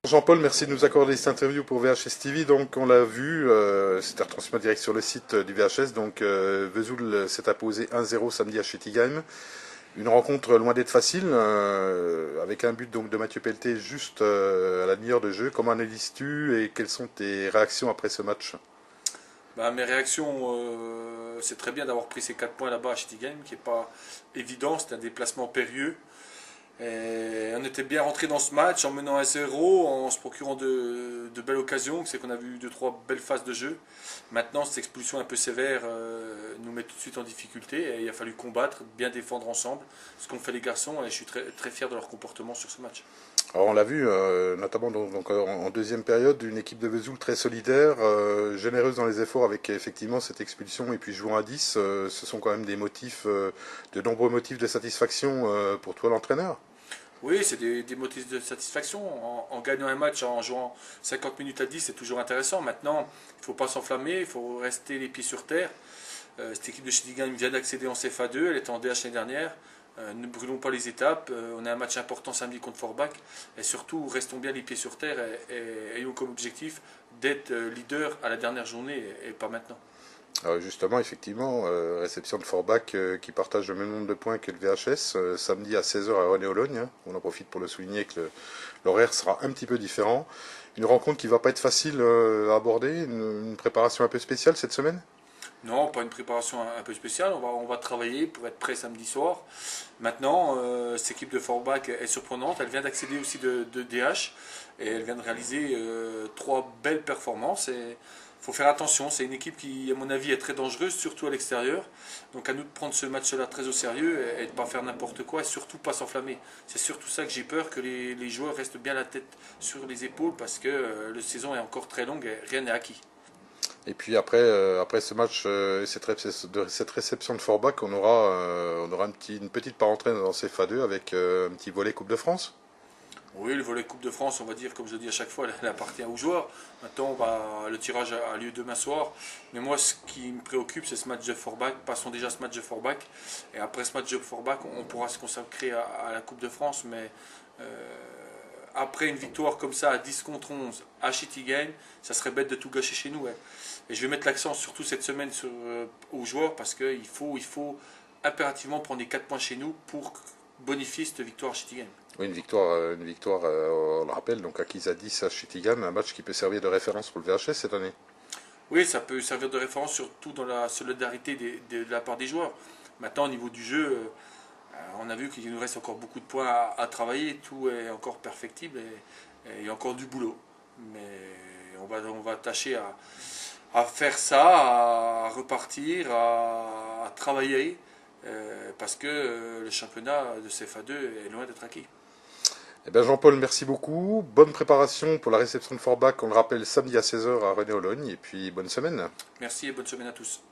Jean-Paul, merci de nous accorder cette interview pour VHS TV. Donc, on l'a vu, c'était retransmis en direct sur le site du VHS. Donc, Vesoul s'est imposé 1-0 samedi à Schittigheim. Une rencontre loin d'être facile, avec un but donc de Mathieu Pelletier juste à la demi-heure de jeu. Comment analyses-tu et quelles sont tes réactions après ce match? Mes réactions, c'est très bien d'avoir pris ces 4 points là-bas à Schittigheim, qui n'est pas évident, c'est un déplacement périlleux. Et on était bien rentré dans ce match en menant 1-0, en se procurant de belles occasions, c'est qu'on a vu 2-3 belles phases de jeu. Maintenant, cette expulsion un peu sévère nous met tout de suite en difficulté et il a fallu combattre, bien défendre ensemble, ce qu'ont fait les garçons et je suis très, très fier de leur comportement sur ce match. Alors, on l'a vu, notamment en deuxième période, une équipe de Vesoul très solidaire, généreuse dans les efforts avec effectivement cette expulsion et puis jouant à 10. Ce sont quand même des motifs, de nombreux motifs de satisfaction pour toi l'entraîneur. Oui, c'est des motifs de satisfaction. En gagnant un match, en jouant 50 minutes à 10, c'est toujours intéressant. Maintenant, il ne faut pas s'enflammer, il faut rester les pieds sur terre. Cette équipe de Schittigheim vient d'accéder en CFA2, elle était en DH l'année dernière. Ne brûlons pas les étapes, on a un match important samedi contre Forbach. Et surtout, restons bien les pieds sur terre et ayons comme objectif d'être leader à la dernière journée et pas maintenant. Alors justement, effectivement, réception de Forbach qui partage le même nombre de points que le VHS, samedi à 16 heures à René-Ologne. Hein. On en profite pour le souligner que l'horaire sera un petit peu différent. Une rencontre qui va pas être facile à aborder, une préparation un peu spéciale cette semaine? Non, pas une préparation un peu spéciale, on va travailler pour être prêt samedi soir. Maintenant, cette équipe de Forbach est surprenante, elle vient d'accéder aussi de DH et elle vient de réaliser 3 belles performances. Il faut faire attention, c'est une équipe qui, à mon avis, est très dangereuse, surtout à l'extérieur. Donc à nous de prendre ce match-là très au sérieux et de ne pas faire n'importe quoi et surtout pas s'enflammer. C'est surtout ça que j'ai peur, que les joueurs restent bien la tête sur les épaules parce que la saison est encore très longue et rien n'est acquis. Et puis après ce match, cette réception de Forbach, on aura une petite parenthèse dans CFA2 avec un petit volley Coupe de France. Oui, le volley Coupe de France, on va dire, comme je le dis à chaque fois, elle appartient aux joueurs. Maintenant, le tirage a lieu demain soir. Mais moi, ce qui me préoccupe, c'est ce match de Forbach. Passons déjà ce match de Forbach. Et après ce match de Forbach, on pourra se consacrer à la Coupe de France. Mais après une victoire comme ça à 10 contre 11 à Schittigheim, ça serait bête de tout gâcher chez nous. Ouais. Et je vais mettre l'accent surtout cette semaine aux joueurs parce qu'il faut impérativement prendre les 4 points chez nous pour bonifier cette victoire à Schittigheim. Oui, une victoire, on le rappelle, donc acquise à 10 à Schittigheim, un match qui peut servir de référence pour le VHS cette année. Oui, ça peut servir de référence surtout dans la solidarité de la part des joueurs. Maintenant, au niveau du jeu, on a vu qu'il nous reste encore beaucoup de points à travailler, tout est encore perfectible et il y a encore du boulot. Mais on va tâcher à faire ça, à repartir, à travailler, parce que le championnat de CFA2 est loin d'être acquis. Eh bien Jean-Paul, merci beaucoup. Bonne préparation pour la réception de Forbach, on le rappelle, samedi à 16 heures à René-Ologne. Et puis bonne semaine. Merci et bonne semaine à tous.